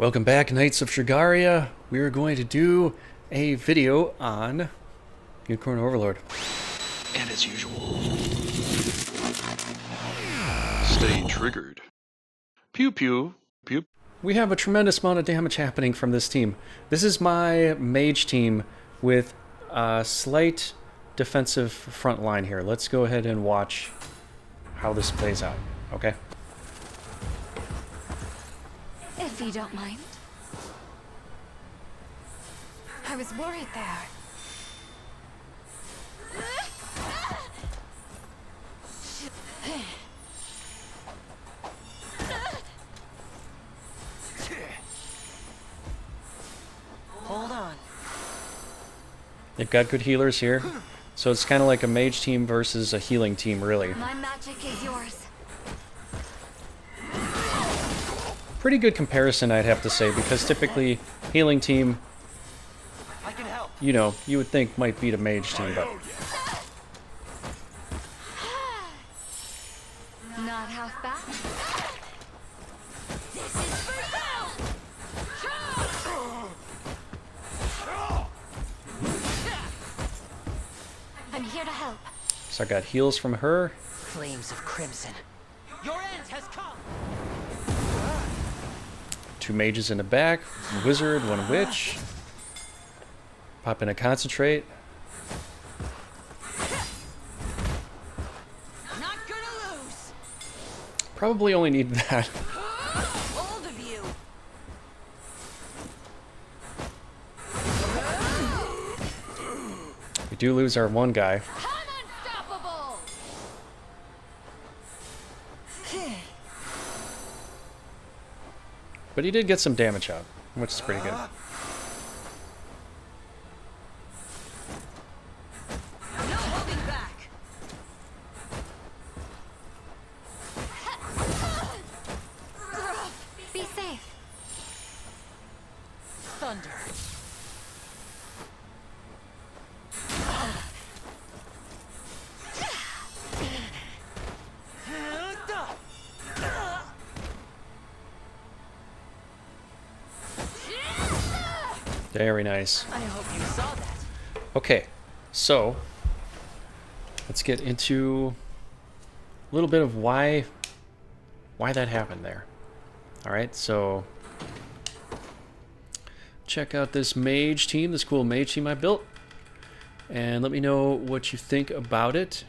Welcome back, Knights of Shigaria. We are going to do a video on Unicorn Overlord. And as usual, stay triggered. Pew pew pew. We have a tremendous amount of damage happening from this team. This is my mage team with a slight defensive front line here. Let's go ahead and watch how this plays out, okay? If you don't mind. I was worried there. Hold on. They've got good healers here. So it's kind of like a mage team versus a healing team, really. My magic is yours. Pretty good comparison, I'd have to say, because typically healing team, I can help. you know, you would think might beat a mage team, but Not half bad. This is for you! I'm here to help. so I got heals from her. Flames of crimson. Your end has come. Two mages in the back, one wizard, one witch. Pop in a concentrate. Not gonna lose. Probably only need that. Hold of you. We do lose our one guy. I'm unstoppable! But he did get some damage out, which is pretty good. No holding back. Be safe. Thunder. Very nice. I hope you saw that. Okay, so let's get into a little bit of why that happened there. All right, so check out this mage team, this cool mage team I built, and let me know what you think about it.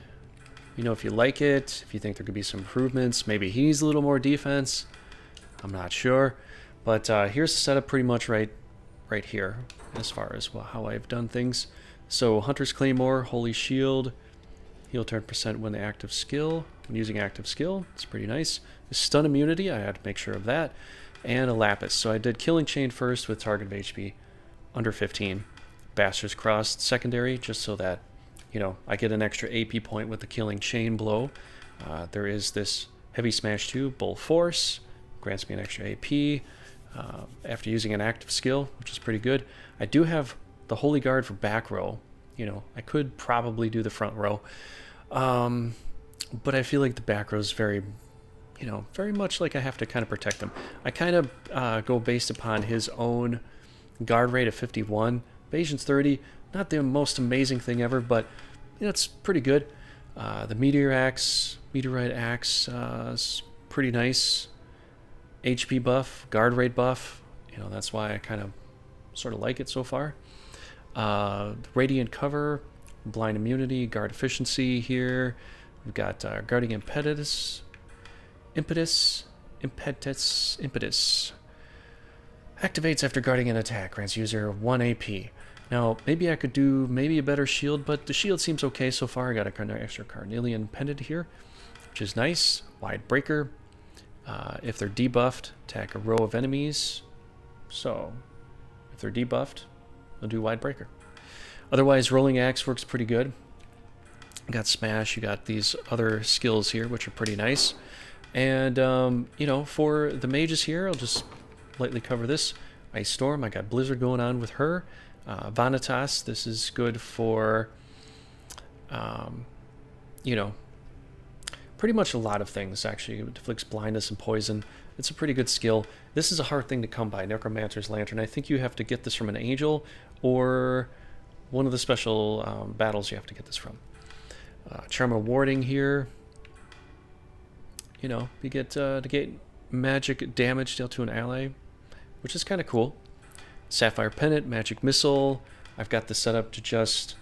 You know, if you like it, if you think there could be some improvements. Maybe he needs a little more defense. I'm not sure, but here's the setup pretty much right here as far as how I've done things. So Hunter's Claymore, Holy Shield, heal turn percent when using active skill. It's pretty nice. The stun immunity, I had to make sure of that, and a lapis. So I did Killing Chain first with target of HP under 15. Bastard's Cross secondary, just so that, you know, I get an extra AP point with the Killing Chain blow. There is this Heavy Smash 2, Bull Force, grants me an extra AP. After using an active skill, which is pretty good. I do have the Holy Guard for back row. You know, I could probably do the front row. But I feel like the back row is very, you know, very much like I have to kind of protect them. I kind of go based upon his own guard rate of 51. Evasion's 30. Not the most amazing thing ever, but you know, it's pretty good. The Meteorite Axe is pretty nice. HP buff, guard rate buff, you know, that's why I kind of sort of like it so far. Radiant cover, blind immunity, guard efficiency here. We've got guarding impetus. Activates after guarding an attack, grants user 1 AP. Now, maybe I could do a better shield, but the shield seems okay so far. I got an extra Carnelian pendant here, which is nice. Wide breaker. If they're debuffed, attack a row of enemies. So, if they're debuffed, they'll do Wide Breaker. Otherwise, Rolling Axe works pretty good. You got Smash, you got these other skills here, which are pretty nice. And, you know, for the mages here, I'll just lightly cover this. Ice Storm, I got Blizzard going on with her. Vanitas, this is good for, you know, pretty much a lot of things, actually. It inflicts blindness and poison. It's a pretty good skill. This is a hard thing to come by, Necromancer's Lantern. I think you have to get this from an angel or one of the special battles you have to get this from. Charm of Warding here. You know, you get to get magic damage dealt to an ally, which is kind of cool. Sapphire Pennant, Magic Missile. I've got this set up to just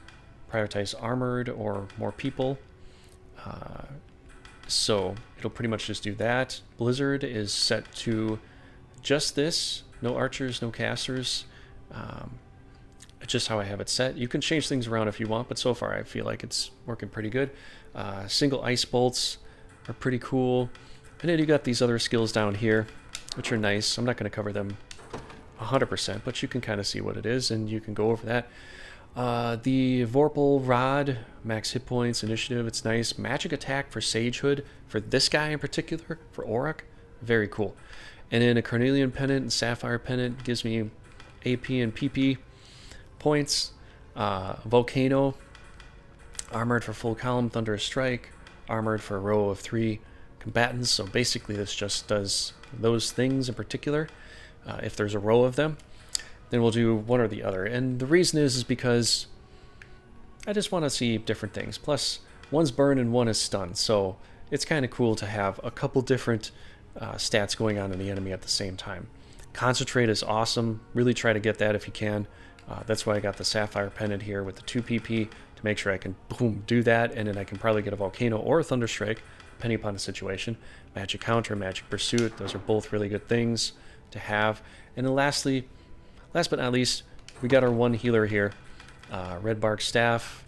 prioritize armored or more people. So it'll pretty much just do that. Blizzard is set to just this. No archers, no casters. Just how I have it set. You can change things around if you want, but so far I feel like it's working pretty good. Single ice bolts are pretty cool. And then you got these other skills down here, which are nice. I'm not going to cover them 100%, but you can kind of see what it is, and you can go over that. The Vorpal Rod, max hit points, initiative, it's nice. Magic attack for Sagehood, for this guy in particular, for Auroch, very cool. And then a Carnelian Pennant and Sapphire Pennant gives me AP and PP points. Volcano, armored for full column, Thunderous Strike, armored for a row of 3 combatants. So basically this just does those things in particular. If there's a row of them, then we'll do one or the other. And the reason is because I just want to see different things. Plus, one's burn and one is stun. So it's kind of cool to have a couple different stats going on in the enemy at the same time. Concentrate is awesome. Really try to get that if you can. That's why I got the Sapphire Pennant here with the 2 PP to make sure I can, boom, do that. And then I can probably get a Volcano or a Thunderstrike, depending upon the situation. Magic Counter, Magic Pursuit. Those are both really good things to have. And then lastly, last but not least, we got our one healer here. Red Bark Staff,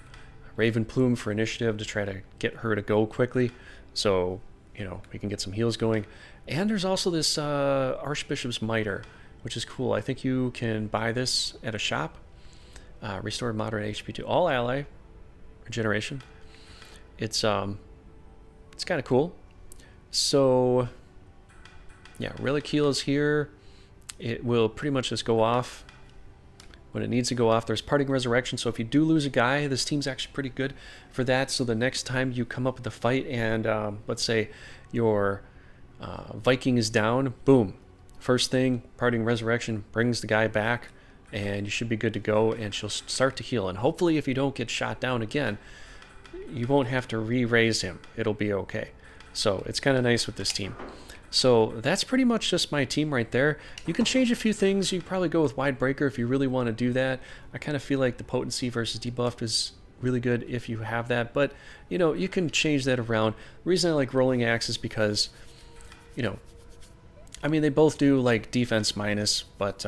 Raven Plume for initiative to try to get her to go quickly. So, you know, we can get some heals going. And there's also this Archbishop's Mitre, which is cool. I think you can buy this at a shop. Restore moderate HP to all ally regeneration. It's kind of cool. So, yeah, Relic Heal is here. It will pretty much just go off when it needs to go off. There's Parting Resurrection, so if you do lose a guy, this team's actually pretty good for that. So the next time you come up with the fight and let's say your Viking is down, boom. First thing, Parting Resurrection brings the guy back, and you should be good to go, and she'll start to heal. And hopefully if you don't get shot down again, you won't have to re-raise him. It'll be okay. So it's kind of nice with this team. So that's pretty much just my team right there. You can change a few things. You probably go with Wide Breaker if you really want to do that. I kind of feel like the potency versus debuff is really good if you have that. But, you know, you can change that around. The reason I like Rolling Axe is because, you know, I mean, they both do like defense minus, but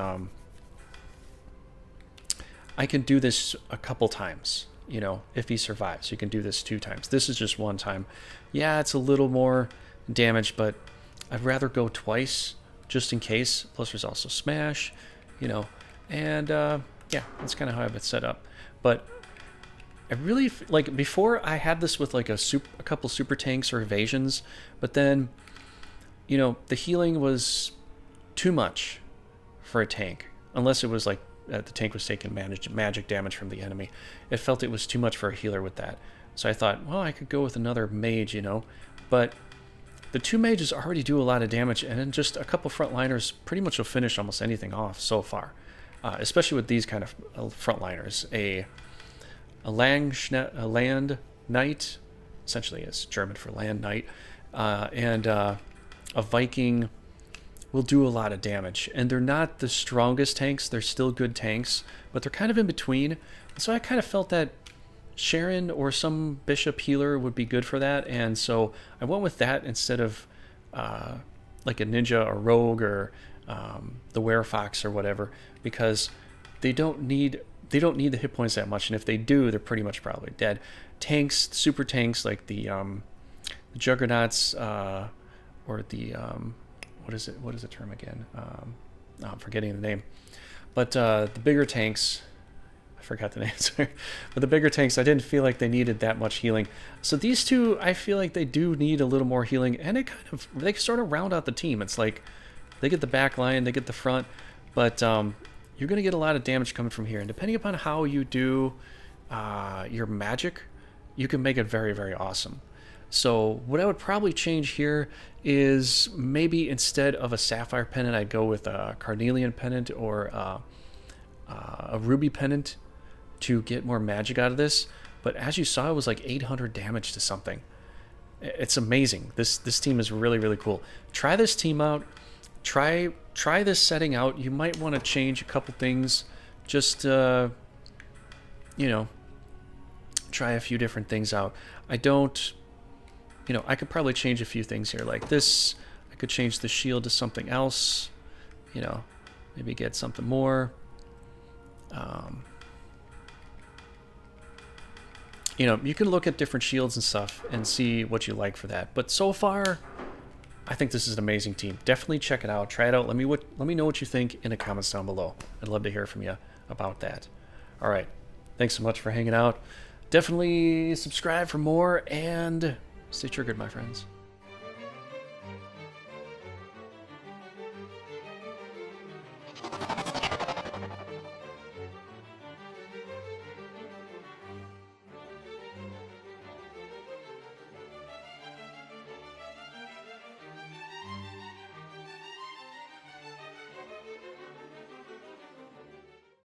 I can do this a couple times. You know, if he survives, you can do this 2 times. This is just 1 time. Yeah, it's a little more damage, but I'd rather go twice just in case. Plus there's also Smash, you know, and yeah, that's kind of how I have it set up. But I really, like, before I had this with like a couple super tanks or evasions, but then, you know, the healing was too much for a tank, unless it was like the tank was taking magic damage from the enemy. It felt it was too much for a healer with that. So I thought, well, I could go with another mage, you know, but the 2 mages already do a lot of damage, and then just a couple frontliners pretty much will finish almost anything off so far. Especially with these kind of frontliners. A land knight, essentially is German for land knight, and a Viking will do a lot of damage. And they're not the strongest tanks, they're still good tanks, but they're kind of in between. So I kind of felt that Sharon or some bishop healer would be good for that, and so I went with that instead of like a ninja or rogue or the werefox or whatever, because they don't need the hit points that much, and if they do, they're pretty much probably dead. Tanks, super tanks like the juggernauts or the what is the term again? I'm forgetting the name, but the bigger tanks. I forgot the names, but the bigger tanks, I didn't feel like they needed that much healing. So these 2, I feel like they do need a little more healing, and they sort of round out the team. It's like they get the back line, they get the front, but you're going to get a lot of damage coming from here. And depending upon how you do your magic, you can make it very, very awesome. So what I would probably change here is maybe instead of a sapphire pendant, I'd go with a carnelian pendant or a ruby pendant to get more magic out of this. But as you saw, it was like 800 damage to something. It's amazing. This team is really, really cool. Try this team out. Try this setting out. You might want to change a couple things. Just, you know, try a few different things out. I don't, you know, I could probably change a few things here like this. I could change the shield to something else. You know, maybe get something more. You know, you can look at different shields and stuff and see what you like for that. But so far, I think this is an amazing team. Definitely check it out. Try it out. Let me know what you think in the comments down below. I'd love to hear from you about that. All right. Thanks so much for hanging out. Definitely subscribe for more and stay triggered, my friends.